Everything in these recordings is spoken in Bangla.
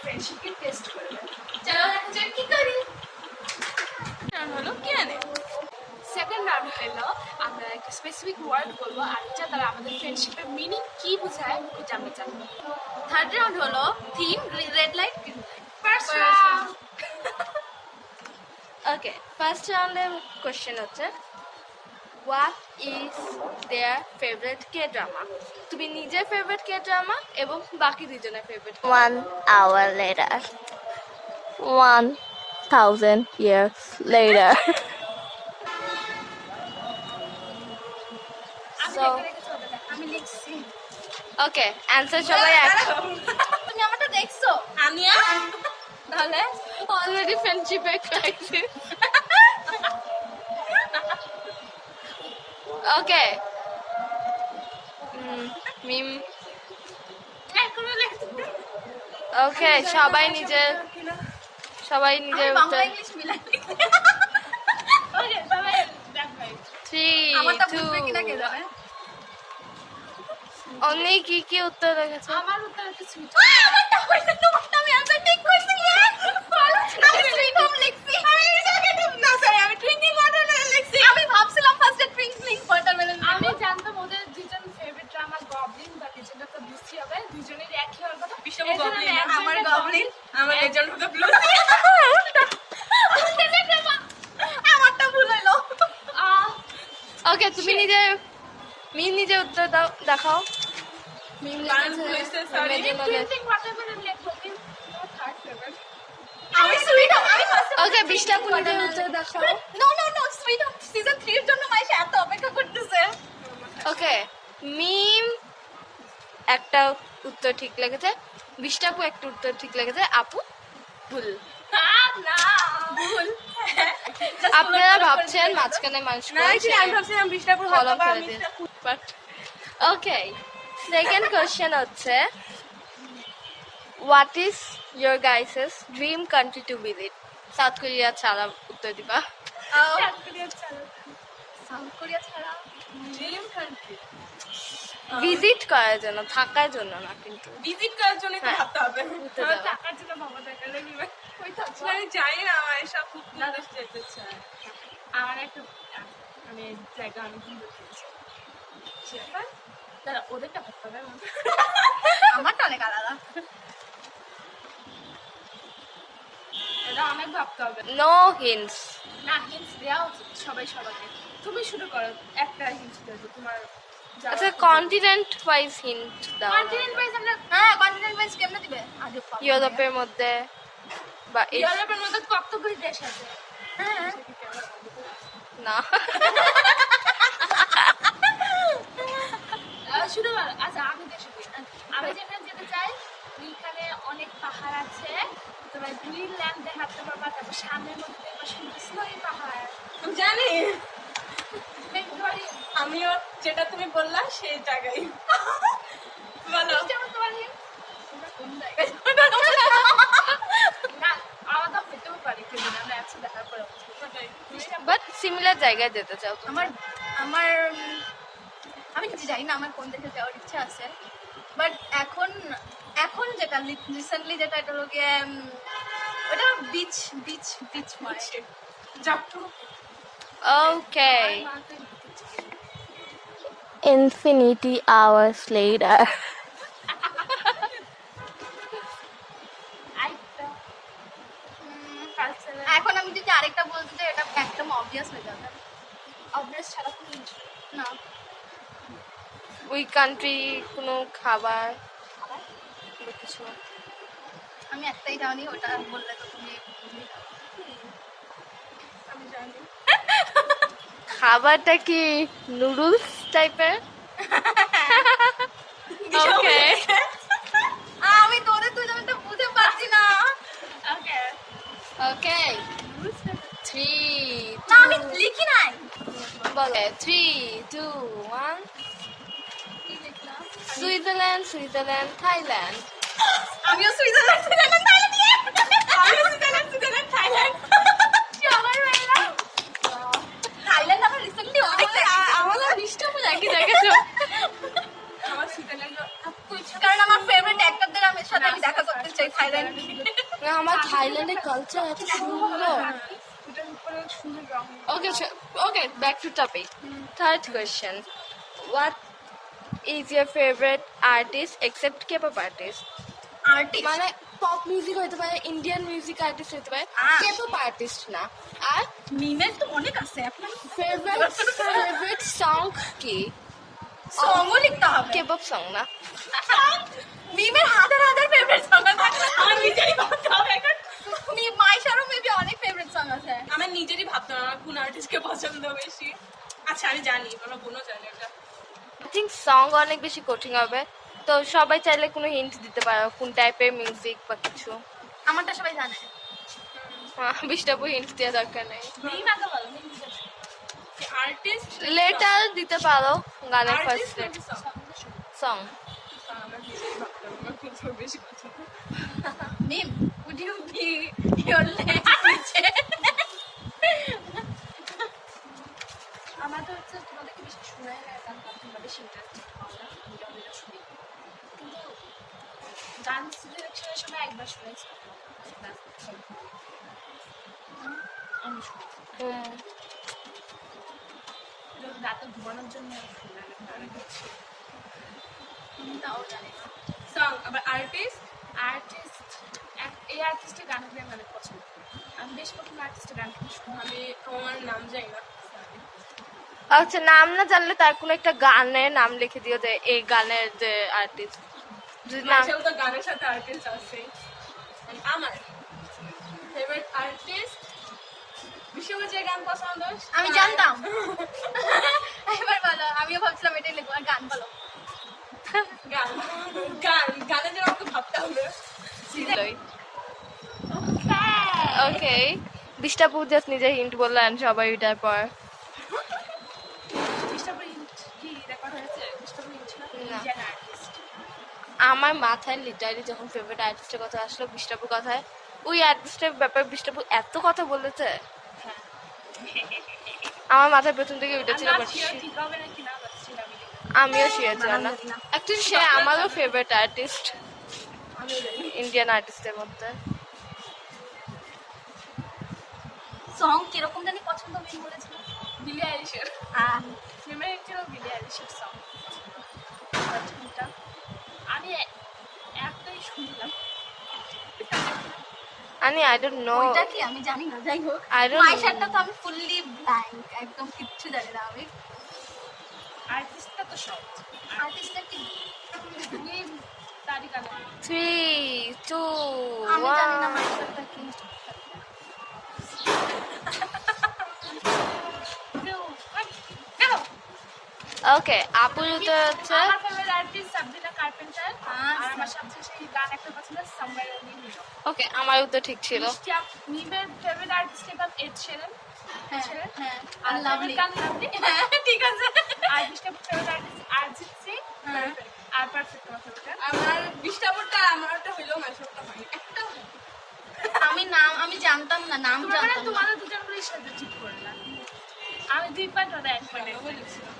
ফ্রেন্ডশিপকে টেস্ট করবে। চলো দেখা যাক কি করি। রাউন্ড হলো কি আনে। সেকেন্ড রাউন্ড হলো আমরা একটা স্পেসিফিক ওয়ার্ড বলবো আর এটা দ্বারা আমাদের ফ্রেন্ডশিপের মিনিং কি বোঝায় এটা আমরা জানবো। থার্ড রাউন্ড হলো theme red light green light. First round ওকে, ফার্স্ট রাউন্ডের কোশ্চেন হচ্ছে what is their favourite K drama. তুমি নিজের ফেভারিট কে ড্রামা এবং বাকি দুজনের favourite. 1 hour later. 1000 years later. আমি লিখছি। ওকে, অ্যানসার সবাই এক। তুমি আমারটা দেখছো? আমি তাহলে অলরেডি ফ্রেন্ডশিপে ক্রাইসিস। ওকে, মিম। ওকে, সবাই নিজের বাংলা ইংলিশ মিলাই। ওকে, সবাই দেখ ভাই। 3 আমারটা 2 বুঝবে কিনা কে জানে। অনেক কি উত্তর রেখেছে? আমার উত্তর হচ্ছে সুইট। আমারটা হইছে তোমারটা আমি আনসার ঠিক করছি ইয়ার। আমি সুইট হোম লিখছি। আমি এটাকে ঠিক না স্যার, আমি ড্রিঙ্কিং ওয়াটারমেলন লিখছি। আমি ভাবছিলাম ফার্স্টে ড্রিঙ্কিং ওয়াটারমেলন। আমি জানতাম ওদের দুজন ফেভারিট ড্রামা গবলিন বা legend of the blue sea হবে। দুজনেরই একই হওয়ার কথা। বিশাল গবলিন, আমার গবলিন, আমার লেজেন্ড অফ দ্য ব্লু। আমারটা ভুল হইলো। ওকে, তুমি নিজে উত্তর দাও, দেখাও। মিম লিখেছে ড্রিঙ্কিং ওয়াটারমেলন লিখবো। মিম থার্ড ফেভারিট। আমি সুইট হোম, আমি ফার্স্ট। ওকে, 20টা নিজের উত্তর দেখাও। নো সুইট হোম সিজন 3 এর জন্য মাইশা এত অপেক্ষা করতেছে। ওকে, মিম একটা উত্তর ঠিক লেগেছে, 20টা আপু একটা উত্তর ঠিক লেগেছে, আপু ভুল। না ভুল। আপনারা ভাবছেন মাঝখানে মানুষ না, আমি ভাবছিলাম 20টা পুরো কলম হাত ফেলে দিয়েছে। বাট ওকে, সেকেন্ড কোশ্চেন হচ্ছে what is your guys's dream country to visit. South Korea ছাড়া উত্তর দিবা। সাউথ কোরিয়া ছাড়া ড্রিম কান্ট্রি ভিজিট করার জন্য, থাকার জন্য না কিন্তু। ভিজিট করার জন্য তো হ্যাঁ। ভাবতে হবে। ঘুরতে যাওয়া। টাকার জন্য ভাবা দরকার নেই। কই থাকবো আমি জানি না, আমার এসব খুব দাদাস যেতে চাই। আমার একটা আমি জায়গা অনেক দিন দেখেছি। দাদা ওদেরটা ভাবতে হবে। আমারটা অনেক আলাদা। এটা অনেক ভাবতে হবে। No hints. না হিন্টস দেওয়া উচিত সবাই সবাইকে। তুমি শুরু করো, একটা হিন্টস দেবো তোমার। আচ্ছা, কন্টিনেন্ট ওয়াইজ হিন্ট দাও। কন্টিনেন্ট ওয়াইজ আমরা হ্যাঁ কন্টিনেন্ট ওয়াইজ কেমনে দিবে? আগে ইউরোপের মধ্যে বা ইউরোপের মধ্যে কতগুলি দেশ আছে? হ্যাঁ না। শুরু করো। আচ্ছা আমি দেশে বলি। আমি যেখানে যেতে চাই ওইখানে অনেক পাহাড় আছে। তোমার গ্রিনল্যান্ড দেখাতে পারবা, তারপর সামনের মধ্যে দেখবা সুন্দর স্নোই পাহাড়। জানি আমিও যেটা তুমি বললা সেই জায়গায় বলো। তোমার কোন জায়গায়? না আলাদা হইতেও পারে, কিন্তু আমরা একসাথে দেখার পরে বাট সিমিলার জায়গায় যেতে চাও তো? আমার আমি কিছু জানি না আমার কোন দেশে যাওয়ার ইচ্ছা আছে। বাট এখন যেটা রিসেন্টলি যেটা এটা হলো গিয়ে ওটা বিচ মারছে যাবো। ওকে, Infinity hours later. এখন আমি যদি আরেকটা বলতে চাই এটা একদম অবভিয়াস হয়ে যাবে। অবভিয়াস ছাড়া কোনো না। ওই কান্ট্রি কোনো খাবার বা কিছু? আমি একটাই জানি, ওটা বললে তো তুমি আমি জানি। খাবারটা কি নুডলস টাইপের? ওকে, আমি তোদের দুজনটা বুঝে পারছি না। ওকে ওকে, 3 না আমি লিখি নাই। বলে 3 2 1। কি লিখলাম? Switzerland Thailand. আমিও সুইজারল্যান্ড থাইল্যান্ড দিয়ে আমিও সুইজারল্যান্ড থাইল্যান্ড সবার মেলা থাইল্যান্ড আমার রিসেন্টলি অনেক আমাদের 20টা ফুল একই জায়গায় তো। আমার সুইজারল্যান্ড কারণ আমার ফেভারিট অ্যাক্টরদের আমি সাথে আমি দেখা করতে চাই থাইল্যান্ড। থাইল্যান্ডের কালচার এত সুন্দর। ওটার উপরে সুন্দর রং। Okay, back to topic. Third question. What is your favorite artist except K-pop artist? Artist মানে পপ মিউজিক হইতে পারে, ইন্ডিয়ান মিউজিক আর্টিস্ট হইতে পারে, K-pop আর্টিস্ট না। আর মিমের তো অনেক আছে আপনার ফেভারিট সং কি? সংও লিখতে হবে K-pop সং না। মিমের হাজার হাজার ফেভারিট সং আছে আমার নিজেরই ভাবতে হবে এখন মাইশারও মেবি অনেক ফেভারিট সং আছে আমার নিজেরই ভাবতে হবে আমার কোন আর্টিস্টকে পছন্দ বেশি। আচ্ছা আমি জানি, আমার বোনও জানে এটা। I think সং অনেক বেশি কঠিন হবে, তো সবাই চাইলে কোনো হিন্ট দিতে পারো কোন টাইপের মিউজিক বা কিছু। আমারটা সবাই জানে বিশটাপু হিন্ট দেওয়া দরকার নেই। মিম আগে বলো আর্টিস্ট লেটার দিতে পারো গানের ফার্স্ট সং। আমার নিজেরই ভাবতে হবে আমার কোন song বেশি পছন্দ। মিম would you be your language আমার তো হচ্ছে তোমাদেরকে বেশি শোনাই না, কারণ তোমরা বেশি ইন্টারেস্টেড হও না, আমি শুনি। কিন্তু গান সিলেকশনের সময় একবার শুনেছি, আমি শুনি রাতে ঘুমানোর জন্য শুনলাম। তাও জানি না সং আবার আর্টিস্ট এই আর্টিস্টের গানগুলো আমি অনেক পছন্দ করি। আমি বেশ কঠিন আর্টিস্টের গান কিন্তু শুনি। আমি আমার নাম জানি না। আচ্ছা, নাম না জানলে তার কোনো একটা গানের নাম লিখে দিও যে এই গানের যে আর্টিস্ট। যদি নাম মাঝেও তো গানের সাথে আর্টিস্ট আছে। আমার ফেভারিট আর্টিস্ট বিশ্বকে যে গান পছন্দ আমি জানতাম এবার বলো আমিও ভাবছিলাম এটাই লিখবো আর গান বলো গানে যেন আমাকে ভাবতে হবে। ওকে, বিশটাপু জাস্ট নিজে হিন্ট বললেন, সবাই ওইটার পর কি রেকর্ড হয়েছে? ছিল না। Indian artist. আমার মাথায় লিটারালি যখন ফেভারিট আর্টিস্টের কথা আসলো বিশটাপুর কথায়, ওই আর্টিস্টের ব্যাপারে বিশটাপু এত কথা বলেছে, আমার মাথায় প্রথম থেকে ওইটা ছিল। but ঠিক হবে নাকি না বাচ্চি আমি আমিও শিওর ছিলাম না। অ্যাকচুয়ালি সে আমারও ফেভারিট আর্টিস্ট ইন্ডিয়ান আর্টিস্টের মধ্যে। সং কিরকম জানি পছন্দ মিম বলেছিল বিলি আইলিশের ফেভারিট ছিল বিলি আইলিশের সং। আমি একটাই শুনলাম। I don't know. ওইটা কি আমি জানি না, যাই হোক I don't মাইশারটা তো আমি ফুললি ব্ল্যাঙ্ক, একদম কিচ্ছু জানি না আমি। আর্টিস্টটা তো সব আর্টিস্টটা কি মিম তারিকা না 3, 2, আমি জানি না 1. মাইশারটা কি। ওকে, আপুর উত্তর হচ্ছে আমার ফেভারিট আর্টিস্ট সাবরিনা কার্পেন্টার। আর আমার সবচেয়ে সেই গান একটা পছন্দ সামওয়্যার ইন নিউ ইয়র্ক। ওকে, আমার উত্তর ঠিক ছিল। মিমের ফেভারিট আর্টিস্ট এবার এড শিরান। হ্যাঁ আর আর লাভলি গান লাভলি। হ্যাঁ ঠিক আছে আর বিশটা ফেভারিট আর্টিস্ট অরিজিৎ সিং। আর পারফেক্ট আমার ফেভারিট। আমার 20টা পড়তে আমারটা হইলো মাইশারটা হয় একটা। আমি জানতাম না, নাম জানতাম না। তোমাদের দুজন বলেই সাথে ঠিক করলাম। আমি 2 পয়েন্ট ওরা 1 পয়েন্ট লিখছিলাম।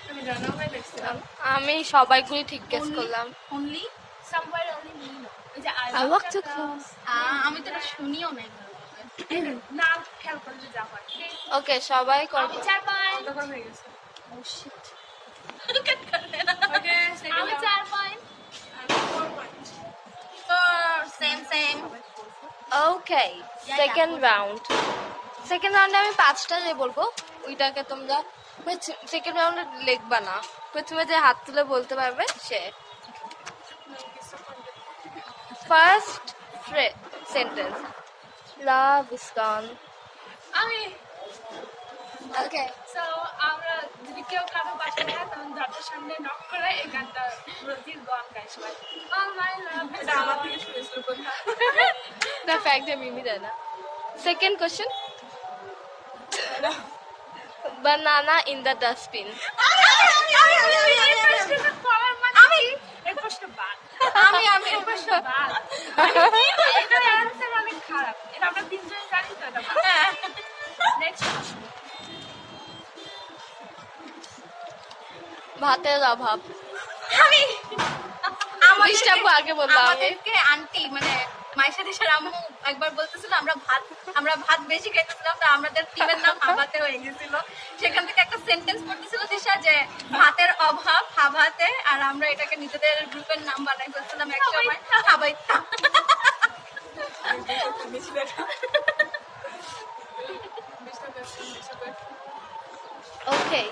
আমি রানাওয়ে লিখছিলাম। আমি সবাইগুলি ঠিক গেস করলাম। Only somewhere only new York. ওই যে I walk too close. আমি তো এটা শুনিও নাই। নাম খেয়াল করলে যা হয়। ওকে, সবাই আমি 4 পয়েন্ট। তখন হয়ে গেছে। ও শিট। ওকে আমি 4 পয়েন্ট। সেম ওকে, সেকেন্ড রাউন্ড। সেকেন্ড রাউন্ডে আমি 5টা যে বলবো ওইটাকে তোমরা সেকেন্ড রাউন্ডে লিখবা না, প্রথমে যে হাত তুলে বলতে পারবে সে। First sentence, love is gone. আমি ওকে, সো আমরা যদি কেউ কারো বাসায় যায় তখন দরজার সামনে নক করে এই গানটা রোজির গান গাই সবাই। Oh my love is এটা আমার থেকে শুনেছিল কোথা। দ্য ফ্যাক্ট যে মিমি দেয় না। Second question, banana in the dustbin. এই প্রশ্ন বাদ। আমি এই প্রশ্ন বাদ। এটার অ্যান্সার অনেক খারাপ। এটা আমরা তিনজন জানি তো এটা বাদ। নেক্সট প্রশ্ন। ভাতের অভাব। আমি বিশটাপু আগে বললাম আমি। আমাদেরকে আন্টি মানে মায়ের দিশার আম্মু একবার বলতেছিল আমরা ভাত বেশি খাইতেছিলাম, তো আমাদের টিমের নাম হাবাতে হয়ে গেছিল। সেখান থেকে একটা সেন্টেন্স পড়তেছিল দিশা যে ভাতের অভাব হাবাতে, আর আমরা এটাকে নিজেদের গ্রুপের নাম বানাই ফেলছিলাম এক সময় হাবাইতা। ওকে,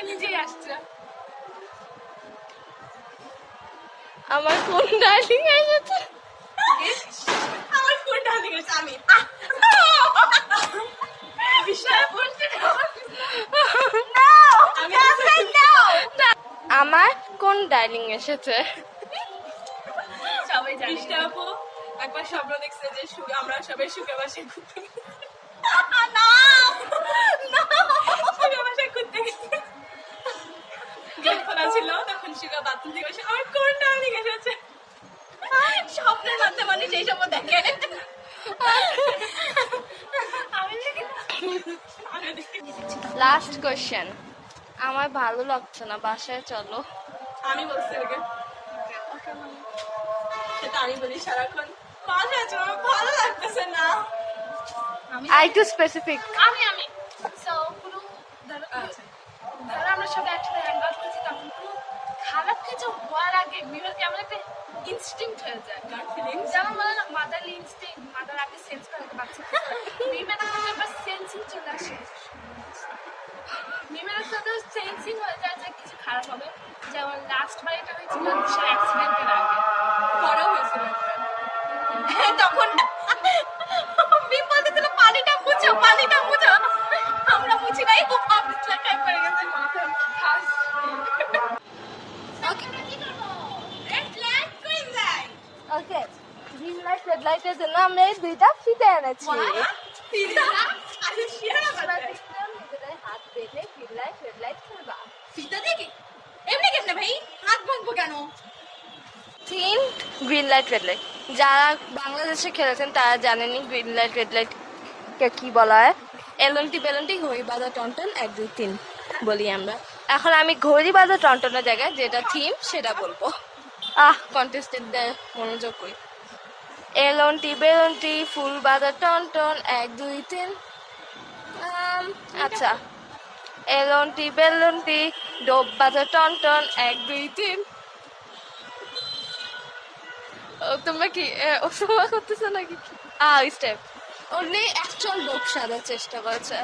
নিজেই আসছে। আমার কোন ডার্লিং এসেছে? আমার কোন ডার্লিং আছে? আমি বিষয় বলতে আমার কোন ডার্লিং এসেছে? সবাই জানে। মিষ্টি আপু একবার স্বপ্ন দেখছে যে আমরা সবাই সুখে বাসে ঘুরতে গেছি। সুখে বাসে ঘুরতে গেছি। গেট খোলা ছিল, তখন সুখা বাথরুম থেকে বসে আমার কোন ডার্লিং এসেছে? স্বপ্নের মধ্যে মানুষ এই সময় দেখে। লাস্ট কোশ্চেন, আমার ভালো লাগছে না, বাসায় চলো। আমি বলছি ওকে, সেটা আমি বলি সারাক্ষণ বাসায় চলো, আমার ভালো লাগতেছে না। আর একটু স্পেসিফিক। আমি সো কোনো ধরো আমরা সবাই একসাথে হ্যাং আউট করছি, তখন কোনো খারাপ কিছু হওয়ার আগে মিমের কেমন একটা ইনস্টিংক্ট হয়ে যায়। গাট ফিলিংস। যেমন বলে না মাদারলি ইনস্টিংক্ট, মাদার আগে সেন্স করে বাচ্চা। মিমের একটা আবার সেন্সিং চলে আসে। মিমের সাথে সেন্সিং হয়ে যায় যে কিছু খারাপ হবে। যেমন লাস্ট বার এটা হয়েছিল দিশার অ্যাক্সিডেন্টের আগে। বড় হয়েছিল তখন বিম বলতেছিল পানিটা মুছো, পানিটা মুছো। আমরা মুছি নাই, ও অফিস লেখায় পড়ে গেছে মাথায়। ওকে, আমরা কি করবো? Red light, green light. Okay, green light red লাইটের জন্য আমরা এই দুইটা ফিতে এনেছি। ফিতা? আরে শিয়ার আমরা দেখলাম নিজেদের হাত বেঁধে গ্রিন লাইট রেড লাইট খেলবা। ফিতা দেখি? এমনি কেমনে ভাই? হাত ভাঙবো কেন? তিন গ্রিন লাইট রেড লাইট, যারা বাংলাদেশে খেলেছেন তারা জানেনি গ্রিন লাইট রেড লাইট কে কি বলা হয়। এলন্টি বেলন্টি ঘড়ি বাঁধা টনটন 1 2 3 বলি আমরা। এখন আমি ঘড়ি বাঁধা টনটনের জায়গায় যেটা থিম সেটা বলবো। কন্টেস্টেন্টদের মনোযোগ করি। এলন্টি বেলন্টি ফুল বাঁধা টনটন 1 2 3। আচ্ছা, এলন্টি বেলন্টি ডোব বাঁধা টনটন 1 2 3। তোমরা কি অসময় করতেছো নাকি? স্টেপ উনি অ্যাকচুয়াল ডোব সাজার চেষ্টা করেছে।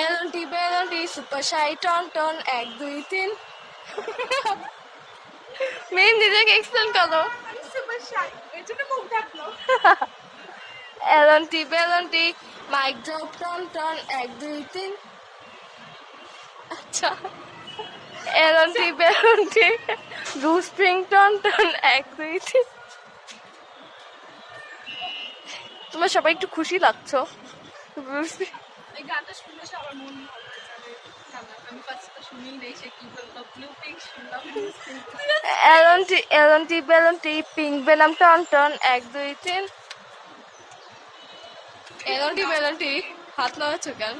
এলন্টি বেলন্টি সুপার শাই টনটন 1 2 3। মেম নিজেকে এক্সপ্লেন করো। সুপার শাই, এর জন্য মুখ ঢাকলো। এলন্টি বেলন্টি মাইক ড্রপ টনটন 1 2 3। আচ্ছা, এলন্টি বেলন্টি ব্লু স্প্রিং টনটন 1 2 3। তোমরা সবাই একটু খুশি লাগছো। এই গানটা শুনলে সবার মন ভালো হয়ে যাবে। আমি ফার্স্টে শুনেই নেই সে কি বললো, ব্লু পিঙ্ক শুনলাম। এলন্টি বেলন্টি পিঙ্ক বেলাম টনটন 1 2 3। এলন্টি বেলন্টি হাত লাগাচ্ছো কেন?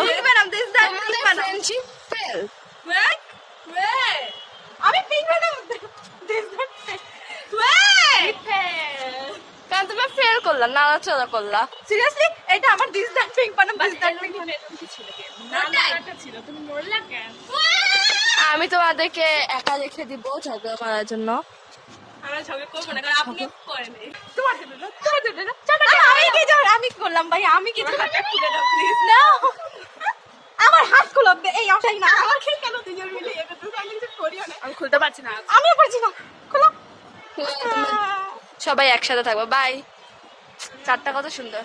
This venom, this that তোমাদের pink venom. Friendship fail. Wait, wait. আমি pink venom. This that pink. Wait. কারণ তুমি ফেল করলা, নাড়াচাড়া করলা। Seriously? এটা আমার this that pink venom, this that pink. কি ছিল কেন? নানাটা ছিল, তুমি মরলা কেন? আমি তোমাদেরকে একা রেখে দিব ঝগড়া করার জন্য। আমরা ঝগড়া করবো না, কারণ আপনি করেন। তোমার জন্য না, তোমার জন্য না। আমি করলাম ভাই, আমি কি হাতটা খুলে দাও প্লিজ। না। আমার হাত খুলো, এই অবস্থায় না। আমার খেয়ে কেন দুজন মিলে এটা তো আমি কিছু করিও না। আমি খুলতে পারছি না। আমিও পারছি না। খুলো। সবাই একসাথে থাকবো। বাই। চারটা কত সুন্দর।